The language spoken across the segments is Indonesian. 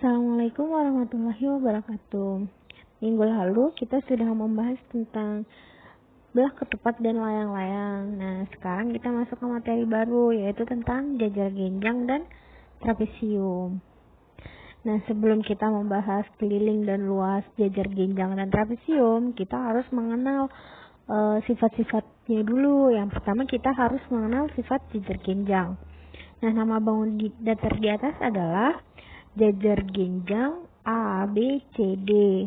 Assalamualaikum warahmatullahi wabarakatuh. Minggu lalu kita sudah membahas tentang belah ketupat dan layang-layang. Nah, sekarang kita masuk ke materi baru, yaitu tentang jajar genjang dan trapesium. Nah, sebelum kita membahas keliling dan luas jajar genjang dan trapesium, kita harus mengenal sifat-sifatnya dulu. Yang pertama kita harus mengenal sifat jajar genjang. Nah, nama bangun datar di atas adalah jajar genjang A, B, C, D.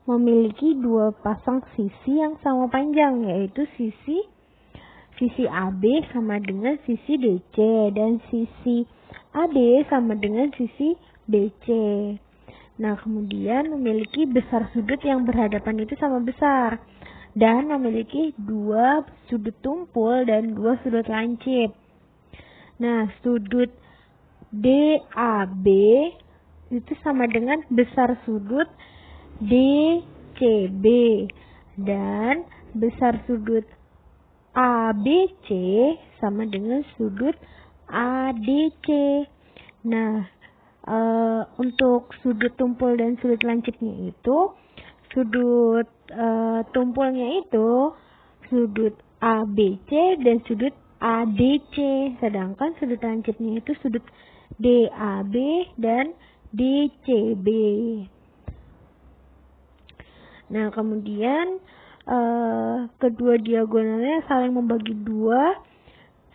Memiliki dua pasang sisi yang sama panjang, yaitu sisi AB sama dengan sisi DC dan sisi AD sama dengan sisi BC. Nah, kemudian memiliki besar sudut yang berhadapan itu sama besar dan memiliki dua sudut tumpul dan dua sudut lancip. Nah, sudut DAB itu sama dengan besar sudut DCB dan besar sudut ABC sama dengan sudut ADC. Nah, untuk sudut tumpul dan sudut lancipnya itu, sudut tumpulnya itu sudut ABC dan sudut ADC, sedangkan sudut lancipnya itu sudut DAB dan DCB. Nah, kemudian kedua diagonalnya saling membagi dua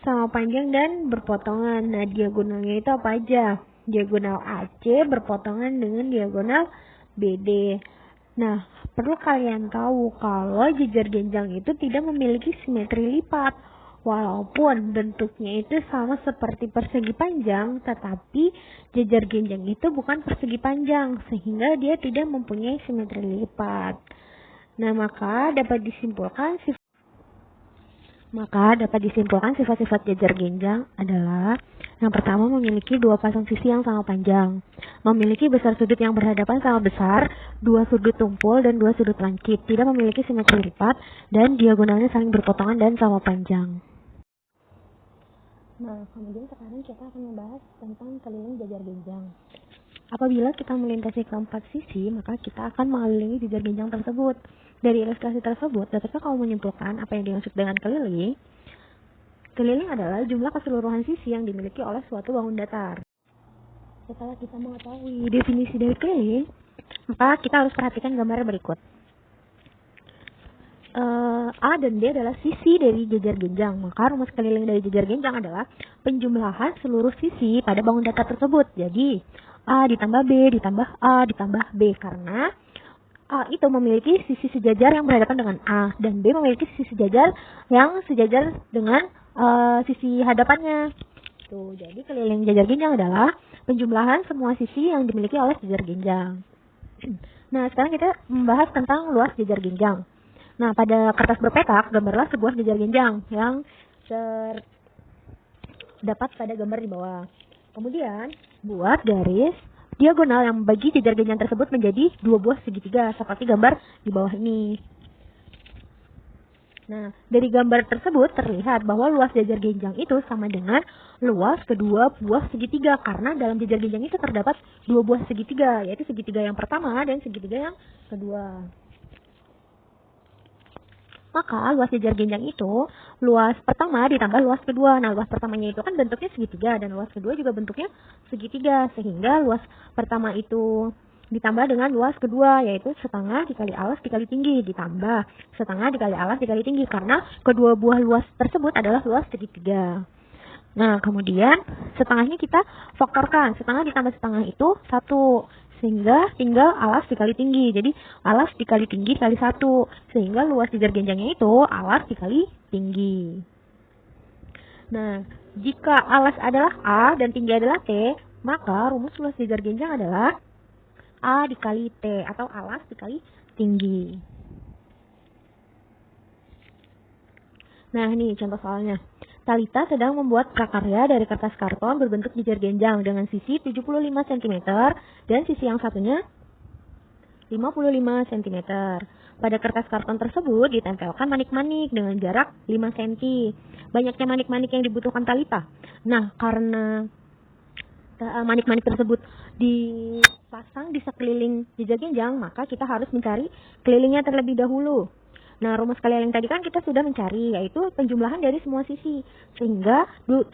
sama panjang dan berpotongan. Nah, diagonalnya itu apa aja? Diagonal AC berpotongan dengan diagonal BD. Nah, perlu kalian tahu kalau jajar genjang itu tidak memiliki simetri lipat. Walaupun bentuknya itu sama seperti persegi panjang, tetapi jajar genjang itu bukan persegi panjang, sehingga dia tidak mempunyai simetri lipat. Nah, maka dapat disimpulkan sifat-sifat jajar genjang adalah: yang pertama, memiliki dua pasang sisi yang sama panjang, memiliki besar sudut yang berhadapan sama besar, dua sudut tumpul dan dua sudut lancip, tidak memiliki simetri lipat, dan diagonalnya saling berpotongan dan sama panjang. Nah, kemudian sekarang kita akan membahas tentang keliling jajar genjang. Apabila kita melintasi keempat sisi, maka kita akan mengelilingi jajar genjang tersebut. Dari ilustrasi tersebut, dapatkah kamu menyimpulkan apa yang dimaksud dengan keliling? Keliling adalah jumlah keseluruhan sisi yang dimiliki oleh suatu bangun datar. Setelah kita mengetahui definisi dari keliling, maka kita harus perhatikan gambar berikut. A dan B adalah sisi dari jajar genjang, maka rumus keliling dari jajar genjang adalah penjumlahan seluruh sisi pada bangun datar tersebut. Jadi A ditambah B ditambah A ditambah B, karena A itu memiliki sisi sejajar yang berhadapan dengan A dan B memiliki sisi sejajar yang sejajar dengan sisi hadapannya. Tuh, jadi keliling jajar genjang adalah penjumlahan semua sisi yang dimiliki oleh jajar genjang. Nah, sekarang kita membahas tentang luas jajar genjang. Nah, pada kertas berpetak, gambarlah sebuah jajar genjang yang terdapat pada gambar di bawah. Kemudian, buat garis diagonal yang membagi jajar genjang tersebut menjadi dua buah segitiga, seperti gambar di bawah ini. Nah, dari gambar tersebut terlihat bahwa luas jajar genjang itu sama dengan luas kedua buah segitiga, karena dalam jajar genjang itu terdapat dua buah segitiga, yaitu segitiga yang pertama dan segitiga yang kedua. Maka luas jajar genjang itu luas pertama ditambah luas kedua. Nah, luas pertamanya itu kan bentuknya segitiga dan luas kedua juga bentuknya segitiga, sehingga luas pertama itu ditambah dengan luas kedua, yaitu setengah dikali alas dikali tinggi, ditambah setengah dikali alas dikali tinggi, karena kedua buah luas tersebut adalah luas segitiga. Nah, kemudian setengahnya kita faktorkan, setengah ditambah setengah itu 1, sehingga tinggal alas dikali tinggi. Jadi alas dikali tinggi kali 1, sehingga luas jajar genjangnya itu alas dikali tinggi. Nah, jika alas adalah A dan tinggi adalah T, maka rumus luas jajar genjang adalah A dikali T atau alas dikali tinggi. Nah, ini contoh soalnya. Talita sedang membuat prakarya dari kertas karton berbentuk jajar genjang dengan sisi 75 cm dan sisi yang satunya 55 cm. Pada kertas karton tersebut ditempelkan manik-manik dengan jarak 5 cm. Banyaknya manik-manik yang dibutuhkan Talita. Nah, karena manik-manik tersebut dipasang di sekeliling jejer genjang, maka kita harus mencari kelilingnya terlebih dahulu. Nah, rumus kalian yang tadi kan kita sudah mencari, yaitu penjumlahan dari semua sisi. Sehingga 75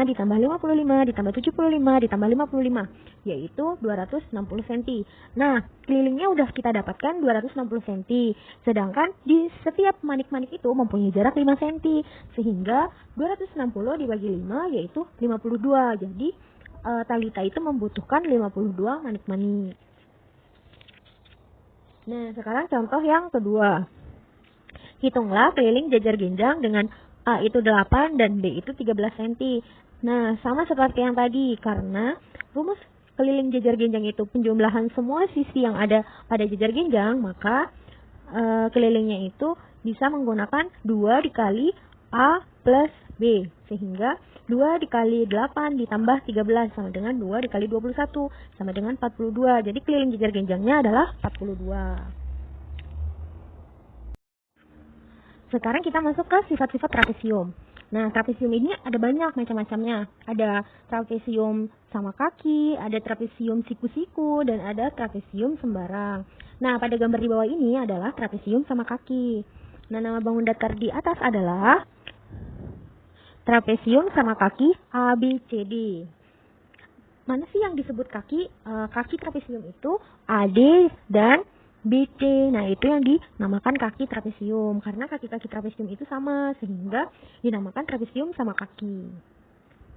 ditambah 55 ditambah 75 ditambah 55, yaitu 260 cm. Nah, kelilingnya udah kita dapatkan 260 cm. Sedangkan di setiap manik-manik itu mempunyai jarak 5 cm. Sehingga 260 dibagi 5, yaitu 52. Jadi, Talita itu membutuhkan 52 manik-manik. Nah, sekarang contoh yang kedua. Hitunglah keliling jejer genjang dengan A itu 8 dan B itu 13 cm. Nah, sama seperti yang tadi, karena rumus keliling jejer genjang itu penjumlahan semua sisi yang ada pada jejer genjang, maka kelilingnya itu bisa menggunakan 2 dikali A plus B. Sehingga 2 dikali 8 ditambah 13 sama dengan 2 dikali 21 sama dengan 42. Jadi keliling jejer genjangnya adalah 42. Sekarang kita masuk ke sifat-sifat trapesium. Nah, trapesium ini ada banyak macam-macamnya. Ada trapesium sama kaki, ada trapesium siku-siku, dan ada trapesium sembarang. Nah, pada gambar di bawah ini adalah trapesium sama kaki. Nah, nama bangun datar di atas adalah trapesium sama kaki A, B, C, D. Mana sih yang disebut kaki? Kaki trapesium itu A, D, dan BC. Nah, itu yang dinamakan kaki trapesium. Karena kaki-kaki trapesium itu sama, sehingga dinamakan trapesium sama kaki.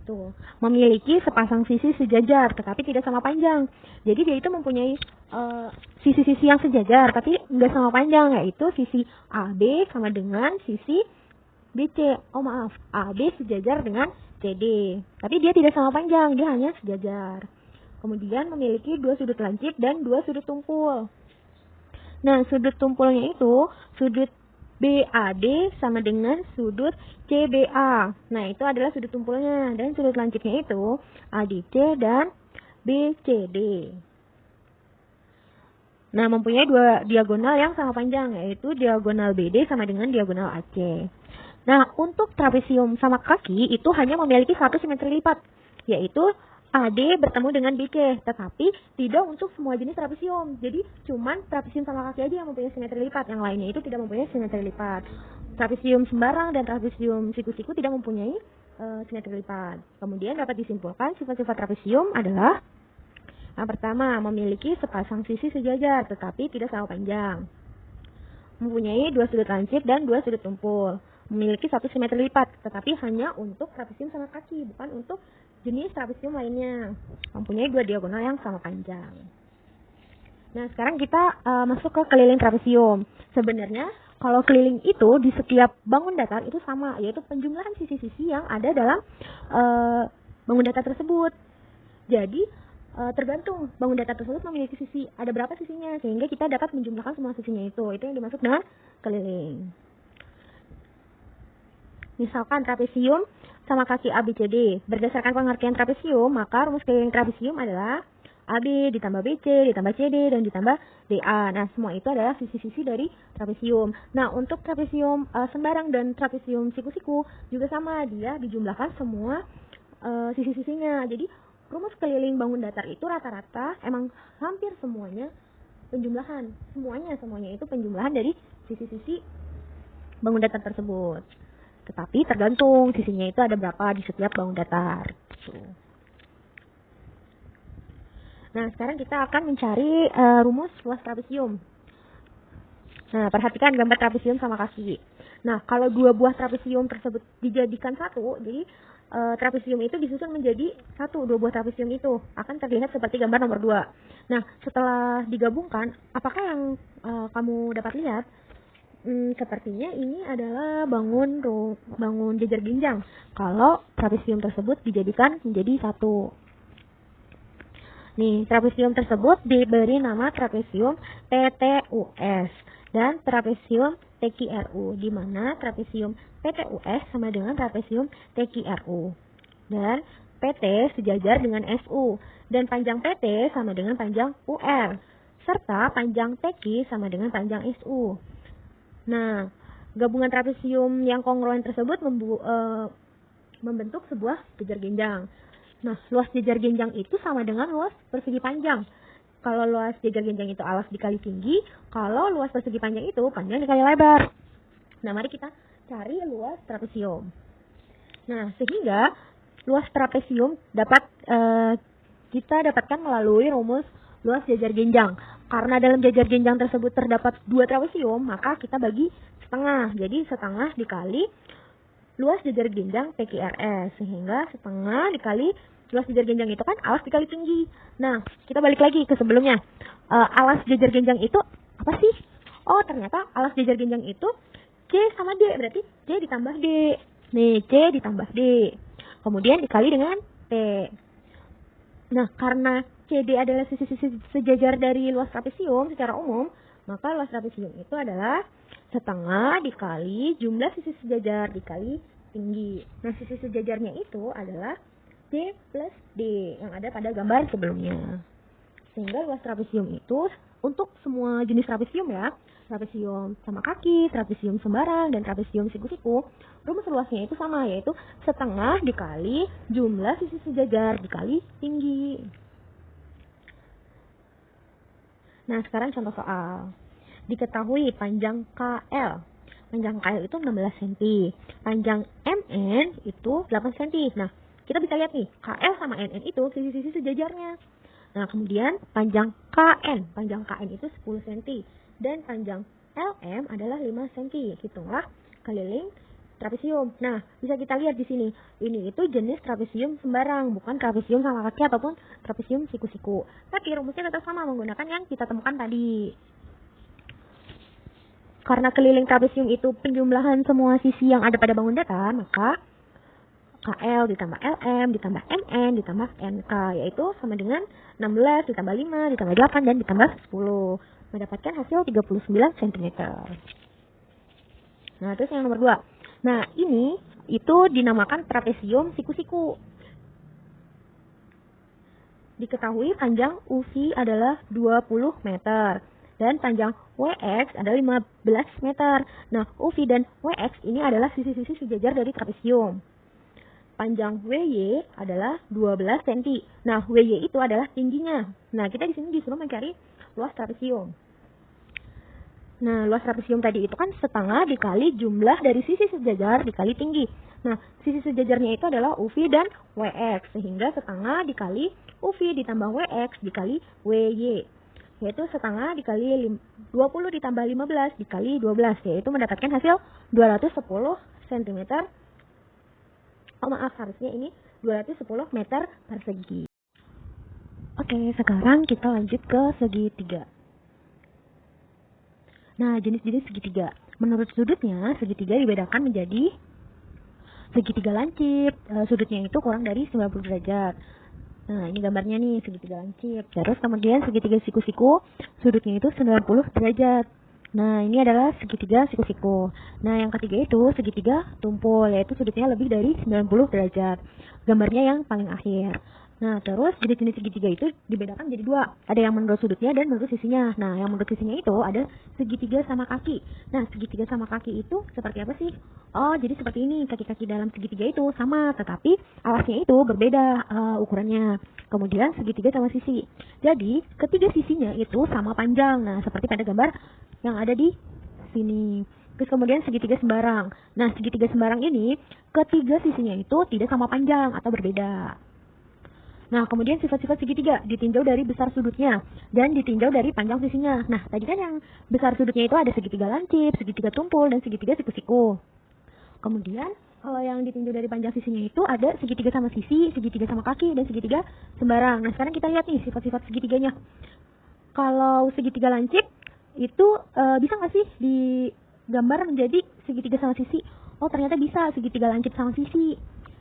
Tuh, memiliki sepasang sisi sejajar, tetapi tidak sama panjang. Jadi dia itu mempunyai sisi-sisi yang sejajar, tapi nggak sama panjang, yaitu sisi AB sama dengan sisi BC. Oh maaf, AB sejajar dengan CD. Tapi dia tidak sama panjang, dia hanya sejajar. Kemudian memiliki 2 sudut lancip dan 2 sudut tumpul. Nah, sudut tumpulnya itu sudut BAD sama dengan sudut CBA. Nah, itu adalah sudut tumpulnya. Dan sudut lancipnya itu ADC dan BCD. Nah, mempunyai 2 diagonal yang sama panjang, yaitu diagonal BD sama dengan diagonal AC. Nah, untuk trapesium sama kaki itu hanya memiliki 1 simetri lipat, yaitu AD bertemu dengan BC, tetapi tidak untuk semua jenis trapesium. Jadi, cuman trapesium sama kaki aja yang mempunyai simetri lipat, yang lainnya itu tidak mempunyai simetri lipat. Trapesium sembarang dan trapesium siku-siku tidak mempunyai simetri lipat. Kemudian dapat disimpulkan sifat-sifat trapesium adalah yang pertama, memiliki sepasang sisi sejajar, tetapi tidak sama panjang. Mempunyai 2 sudut lancip dan 2 sudut tumpul. Memiliki 1 simetri lipat, tetapi hanya untuk trapesium sama kaki, bukan untuk jenis trapesium lainnya. Mempunyai 2 diagonal yang sama panjang. Nah, sekarang kita masuk ke keliling trapesium. Sebenarnya, kalau keliling itu di setiap bangun datar itu sama, yaitu penjumlahan sisi-sisi yang ada dalam bangun datar tersebut. Jadi, tergantung bangun datar tersebut memiliki sisi, ada berapa sisinya, sehingga kita dapat menjumlahkan semua sisinya itu. Itu yang dimaksud dengan keliling. Misalkan trapesium sama kaki ABCD. Berdasarkan pengertian trapesium, maka rumus keliling trapesium adalah AB ditambah BC, ditambah CD, dan ditambah DA. Nah, semua itu adalah sisi-sisi dari trapesium. Nah, untuk trapesium sembarang dan trapesium siku-siku juga sama, dia dijumlahkan semua sisi-sisinya. Jadi, rumus keliling bangun datar itu rata-rata emang hampir semuanya penjumlahan. Semuanya itu penjumlahan dari sisi-sisi bangun datar tersebut. Tetapi tergantung sisinya itu ada berapa di setiap bangun datar. Gitu. Nah, sekarang kita akan mencari rumus luas trapesium. Nah, perhatikan gambar trapesium sama kaki. Nah, kalau 2 buah trapesium tersebut dijadikan satu, jadi trapesium itu disusun menjadi 2 buah trapesium itu akan terlihat seperti gambar nomor 2. Nah, setelah digabungkan, apakah yang kamu dapat lihat? Sepertinya ini adalah bangun jejer genjang kalau trapesium tersebut dijadikan menjadi 1. Nih, trapesium tersebut diberi nama trapesium TTUS dan trapesium TQRU, di mana trapesium PTUS sama dengan trapesium TQRU. Dan PT sejajar dengan SU dan panjang PT sama dengan panjang UR serta panjang TQ sama dengan panjang SU. Nah, gabungan trapesium yang kongruen tersebut membentuk sebuah jejer genjang. Nah, luas jajar genjang itu sama dengan luas persegi panjang. Kalau luas jajar genjang itu alas dikali tinggi, kalau luas persegi panjang itu panjang dikali lebar. Nah, mari kita cari luas trapesium. Nah, sehingga luas trapesium dapat kita dapatkan melalui rumus luas jajar genjang. Karena dalam jajar genjang tersebut terdapat 2 trapesium, maka kita bagi setengah. Jadi setengah dikali luas jajar genjang PQRS, sehingga setengah dikali luas jajar genjang itu kan alas dikali tinggi. Nah, kita balik lagi ke sebelumnya. Alas jajar genjang itu apa sih? Oh, ternyata alas jajar genjang itu C sama D, berarti C ditambah D. Nih, C ditambah D. Kemudian dikali dengan T. Nah, karena CD adalah sisi-sisi sejajar dari luas trapesium secara umum, maka luas trapesium itu adalah setengah dikali jumlah sisi sejajar dikali tinggi. Nah, sisi sejajarnya itu adalah C plus D yang ada pada gambar sebelumnya. Sehingga luas trapesium itu untuk semua jenis trapesium ya, trapesium sama kaki, trapesium sembarang, dan trapesium siku-siku, rumus luasnya itu sama, yaitu setengah dikali jumlah sisi sejajar dikali tinggi. Nah, sekarang contoh soal. Diketahui panjang KL. Panjang KL itu 16 cm. Panjang MN itu 8 cm. Nah, kita bisa lihat nih, KL sama NN itu sisi-sisi sejajarnya. Nah, kemudian panjang KN. Panjang KN itu 10 cm. Dan panjang LM adalah 5 cm. Hitunglah keliling trapesium. Nah, bisa kita lihat di sini. Ini itu jenis trapesium sembarang, bukan trapesium sama kaki ataupun trapesium siku-siku. Tapi rumusnya tetap sama menggunakan yang kita temukan tadi. Karena keliling trapesium itu penjumlahan semua sisi yang ada pada bangun datar, maka KL ditambah LM ditambah MN ditambah NK, yaitu sama dengan 16 ditambah 5 ditambah 8 dan ditambah 10. Mendapatkan hasil 39 cm. Nah, terus yang nomor 2. Nah, ini itu dinamakan trapesium siku-siku. Diketahui panjang UV adalah 20 meter. Dan panjang WX adalah 15 meter. Nah, UV dan WX ini adalah sisi-sisi sejajar dari trapesium. Panjang WY adalah 12 cm. Nah, WY itu adalah tingginya. Nah, kita di sini disuruh mencari luas trapesium. Nah, luas trapesium tadi itu kan setengah dikali jumlah dari sisi sejajar dikali tinggi. Nah, sisi sejajarnya itu adalah UV dan WX. Sehingga setengah dikali UV ditambah WX dikali WY. Yaitu setengah dikali 20 ditambah 15 dikali 12. Yaitu mendapatkan hasil 210 cm. Oh maaf, harusnya ini 210 meter persegi. Oke, sekarang kita lanjut ke segitiga. Nah, jenis-jenis segitiga. Menurut sudutnya, segitiga dibedakan menjadi segitiga lancip. Sudutnya itu kurang dari 90 derajat. Nah, ini gambarnya nih, segitiga lancip. Terus kemudian segitiga siku-siku, sudutnya itu 90 derajat. Nah, ini adalah segitiga siku-siku. Nah, yang ketiga itu segitiga tumpul, yaitu sudutnya lebih dari 90 derajat. Gambarnya yang paling akhir. Nah, terus jenis-jenis segitiga itu dibedakan jadi 2. Ada yang menurut sudutnya dan menurut sisinya. Nah, yang menurut sisinya itu ada segitiga sama kaki. Nah, segitiga sama kaki itu seperti apa sih? Oh, jadi seperti ini. Kaki-kaki dalam segitiga itu sama, tetapi alasnya itu berbeda ukurannya. Kemudian segitiga sama sisi. Jadi, ketiga sisinya itu sama panjang. Nah, seperti pada gambar yang ada di sini. Terus kemudian segitiga sembarang. Nah, segitiga sembarang ini ketiga sisinya itu tidak sama panjang atau berbeda. Nah, kemudian sifat-sifat segitiga ditinjau dari besar sudutnya dan ditinjau dari panjang sisinya. Nah, tadi kan yang besar sudutnya itu ada segitiga lancip, segitiga tumpul, dan segitiga siku-siku. Kemudian, kalau yang ditinjau dari panjang sisinya itu ada segitiga sama sisi, segitiga sama kaki, dan segitiga sembarang. Nah, sekarang kita lihat nih sifat-sifat segitiganya. Kalau segitiga lancip, itu bisa nggak sih digambar menjadi segitiga sama sisi? Oh, ternyata bisa segitiga lancip sama sisi.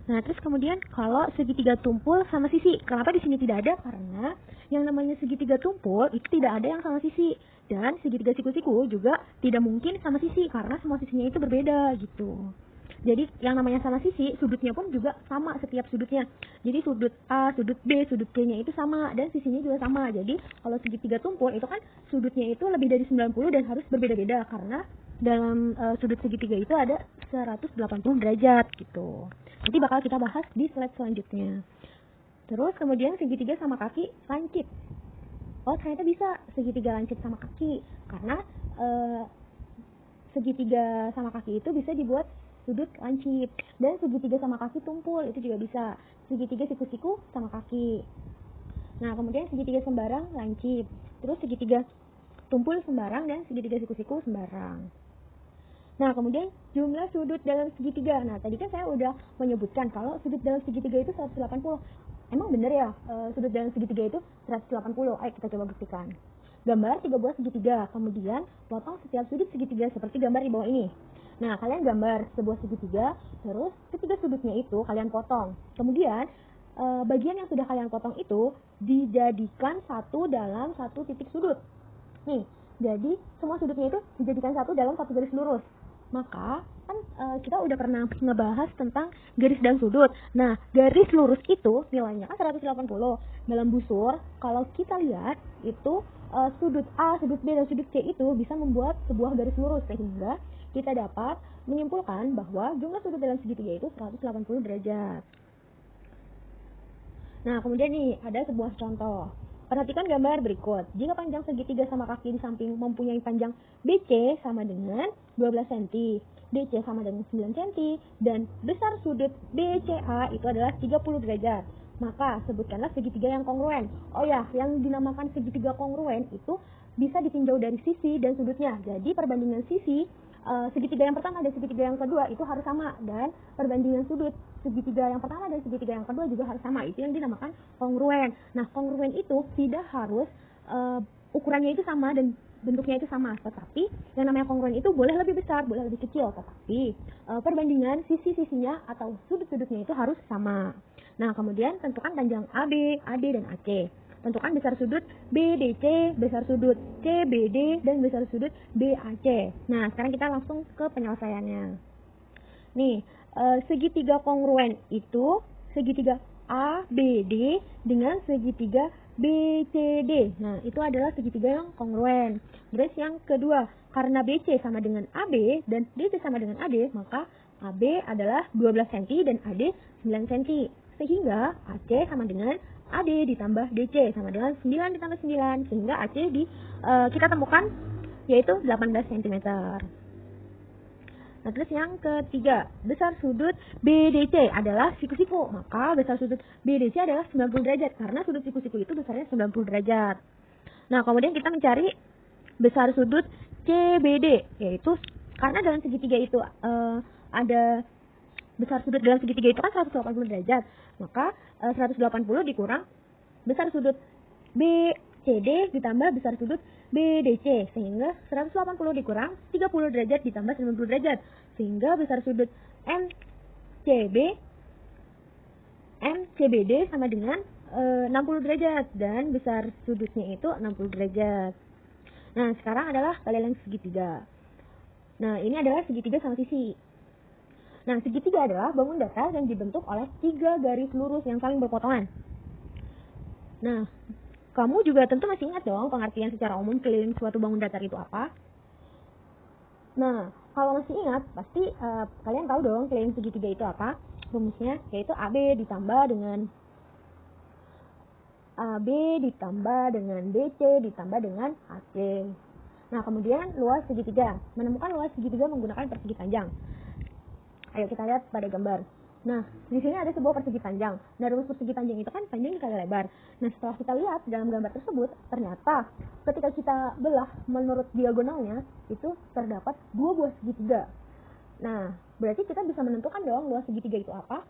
Nah, terus kemudian kalau segitiga tumpul sama sisi, kenapa di sini tidak ada? Karena yang namanya segitiga tumpul itu tidak ada yang sama sisi, dan segitiga siku-siku juga tidak mungkin sama sisi karena semua sisinya itu berbeda gitu. Jadi yang namanya sama sisi, sudutnya pun juga sama setiap sudutnya. Jadi sudut A, sudut B, sudut C-nya itu sama dan sisinya juga sama. Jadi kalau segitiga tumpul itu kan sudutnya itu lebih dari 90 dan harus berbeda-beda karena dalam sudut segitiga itu ada 180 derajat gitu. Nanti bakal kita bahas di slide selanjutnya. Terus kemudian segitiga sama kaki lancip. Oh, ternyata bisa segitiga lancip sama kaki karena segitiga sama kaki itu bisa dibuat sudut lancip. Dan segitiga sama kaki tumpul itu juga bisa. Segitiga siku-siku sama kaki. Nah, kemudian segitiga sembarang lancip. Terus segitiga tumpul sembarang dan segitiga siku-siku sembarang. Nah, kemudian jumlah sudut dalam segitiga. Nah, tadi kan saya udah menyebutkan kalau sudut dalam segitiga itu 180. Emang bener ya sudut dalam segitiga itu 180? Ayo kita coba buktikan. Gambar 3 buah segitiga, kemudian potong setiap sudut segitiga seperti gambar di bawah ini. Nah, kalian gambar sebuah segitiga, terus ketiga sudutnya itu kalian potong. Kemudian bagian yang sudah kalian potong itu dijadikan satu dalam satu titik sudut. Nih, jadi semua sudutnya itu dijadikan satu dalam satu garis lurus. Maka kan kita udah pernah ngebahas tentang garis dan sudut. Nah, garis lurus itu nilainya kan 180. Dalam busur, kalau kita lihat itu sudut A, sudut B, dan sudut C itu bisa membuat sebuah garis lurus, sehingga kita dapat menyimpulkan bahwa jumlah sudut dalam segitiga itu 180 derajat. Nah, kemudian nih ada sebuah contoh. Perhatikan gambar berikut. Jika panjang segitiga sama kaki di samping mempunyai panjang BC sama dengan 12 cm, DC sama dengan 9 cm, dan besar sudut BCA itu adalah 30 derajat, maka sebutkanlah segitiga yang kongruen. Oh ya, yang dinamakan segitiga kongruen itu bisa ditinjau dari sisi dan sudutnya. Jadi perbandingan sisi segitiga yang pertama dan segitiga yang kedua itu harus sama, dan perbandingan sudut segitiga yang pertama dan segitiga yang kedua juga harus sama. Itu yang dinamakan kongruen. Nah, kongruen itu tidak harus ukurannya itu sama dan bentuknya itu sama, tetapi yang namanya kongruen itu boleh lebih besar, boleh lebih kecil, tetapi perbandingan sisi-sisinya atau sudut-sudutnya itu harus sama. Nah, kemudian tentukan panjang AB, AD, dan AC. Tentukan besar sudut BDC, besar sudut CBD, dan besar sudut BAC. Nah, sekarang kita langsung ke penyelesaiannya. Nih, segitiga kongruen itu segitiga ABD dengan segitiga BCD. Nah, itu adalah segitiga yang kongruen. Terus yang kedua, karena BC sama dengan AB dan DC sama dengan AD, maka AB adalah 12 cm dan AD 9 cm. Sehingga AC sama dengan AD ditambah DC sama dengan 9 ditambah 9, sehingga AC kita temukan yaitu 18 cm. Nah, terus yang ketiga, besar sudut BDC adalah siku-siku, maka besar sudut BDC adalah 90 derajat karena sudut siku-siku itu besarnya 90 derajat. Nah, kemudian kita mencari besar sudut CBD, yaitu karena dalam segitiga itu ada besar sudut dalam segitiga itu kan 180 derajat, maka 180 dikurang besar sudut BCD ditambah besar sudut BDC, sehingga 180 dikurang 30 derajat ditambah 90 derajat, sehingga besar sudut MCBD sama dengan 60 derajat, dan besar sudutnya itu 60 derajat. Nah, sekarang adalah kalian segitiga. Nah, ini adalah segitiga sama sisi. Nah, segitiga adalah bangun datar yang dibentuk oleh 3 garis lurus yang saling berpotongan. Nah, kamu juga tentu masih ingat dong pengertian secara umum keliling suatu bangun datar itu apa? Nah, kalau masih ingat, pasti kalian tahu dong keliling segitiga itu apa? Rumusnya yaitu AB ditambah dengan BC ditambah dengan AC. Nah, kemudian luas segitiga. Menemukan luas segitiga menggunakan persegi panjang. Ayo kita lihat pada gambar. Nah, di sini ada sebuah persegi panjang. Nah, rumus persegi panjang itu kan panjang dikali lebar. Nah, setelah kita lihat dalam gambar tersebut, ternyata ketika kita belah menurut diagonalnya, itu terdapat 2 buah segitiga. Nah, berarti kita bisa menentukan dong luas segitiga itu apa?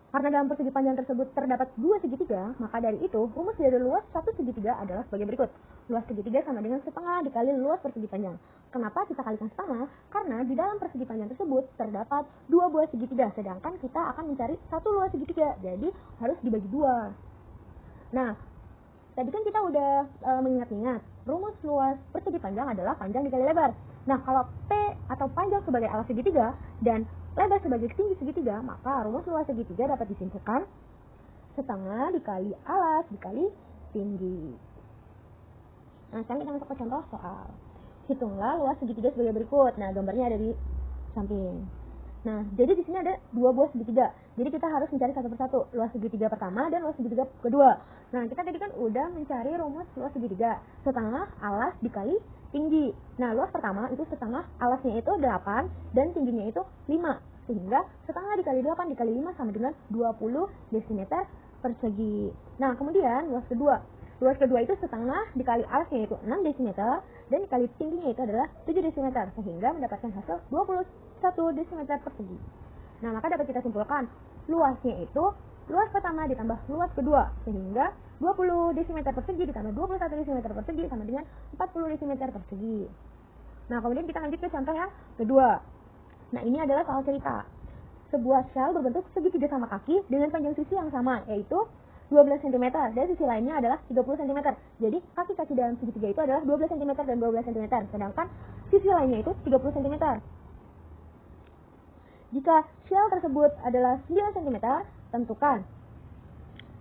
Karena dalam persegi panjang tersebut terdapat 2 segitiga, maka dari itu rumus dari luas satu segitiga adalah sebagai berikut. Luas segitiga sama dengan setengah dikali luas persegi panjang. Kenapa kita kalikan setengah? Karena di dalam persegi panjang tersebut terdapat 2 buah segitiga, sedangkan kita akan mencari satu luas segitiga, jadi harus dibagi 2. Nah, tadi kan kita udah mengingat-ingat, rumus luas persegi panjang adalah panjang dikali lebar. Nah, kalau P atau panjang sebagai alas segitiga dan lebar sebagai tinggi segitiga, maka rumus luas segitiga dapat disimpulkan setengah dikali alas dikali tinggi. Nah, sekarang kita masuk ke contoh soal. Hitunglah luas segitiga sebagai berikut. Nah, gambarnya ada di samping. Nah, jadi di sini ada dua buah segitiga. Jadi kita harus mencari satu persatu, luas segitiga pertama dan luas segitiga kedua. Nah, kita tadi kan udah mencari rumus luas segitiga. Setengah alas dikali tinggi. Nah, luas pertama itu setengah alasnya itu 8 dan tingginya itu 5. Sehingga setengah dikali 8 dikali 5 sama dengan 20 desimeter persegi. Nah, kemudian luas kedua. Luas kedua itu setengah dikali alasnya itu 6 desimeter dan dikali tingginya itu adalah 7 desimeter sehingga mendapatkan hasil 21 desimeter persegi. Nah, maka dapat kita simpulkan luasnya itu luas pertama ditambah luas kedua sehingga 20 desimeter persegi ditambah 21 desimeter persegi sama dengan 40 desimeter persegi. Nah, kemudian kita lanjut ke contoh yang kedua. Nah, ini adalah soal cerita. Sebuah shell berbentuk segitiga sama kaki dengan panjang sisi yang sama, yaitu 12 cm dan sisi lainnya adalah 30 cm. Jadi kaki-kaki dalam segitiga itu adalah 12 cm dan 12 cm, sedangkan sisi lainnya itu 30 cm. Jika shell tersebut adalah 9 cm, tentukan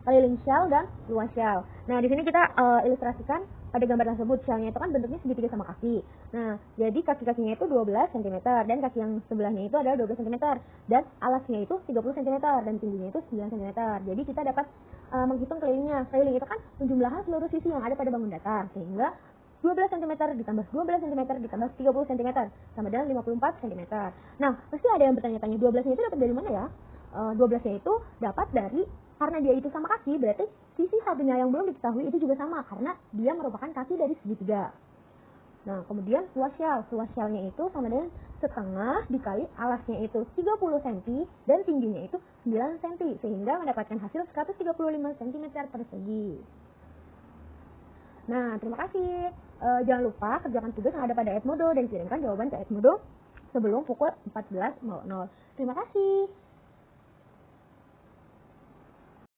keliling shell dan luas shell. Nah, di sini kita ilustrasikan pada gambar tersebut, shellnya itu kan bentuknya segitiga sama kaki. Nah, jadi kaki-kakinya itu 12 cm dan kaki yang sebelahnya itu adalah 12 cm dan alasnya itu 30 cm dan tingginya itu 9 cm. Jadi kita dapat menghitung kelilingnya. Keliling itu kan penjumlahan seluruh sisi yang ada pada bangun datar, sehingga 12 cm ditambah 12 cm ditambah 30 cm sama dengan 54 cm. Nah, pasti ada yang bertanya-tanya 12-nya itu dapat dari mana ya? 12-nya itu dapat dari, karena dia itu sama kaki, berarti sisi satunya yang belum diketahui itu juga sama karena dia merupakan kaki dari segitiga. Nah, kemudian luas shellnya itu sama dengan setengah dikali alasnya itu 30 cm dan tingginya itu 9 cm sehingga mendapatkan hasil 135 cm persegi. Nah, terima kasih. Jangan lupa kerjakan tugas yang ada pada Edmodo dan kirimkan jawaban ke Edmodo sebelum pukul 14.00. Terima kasih.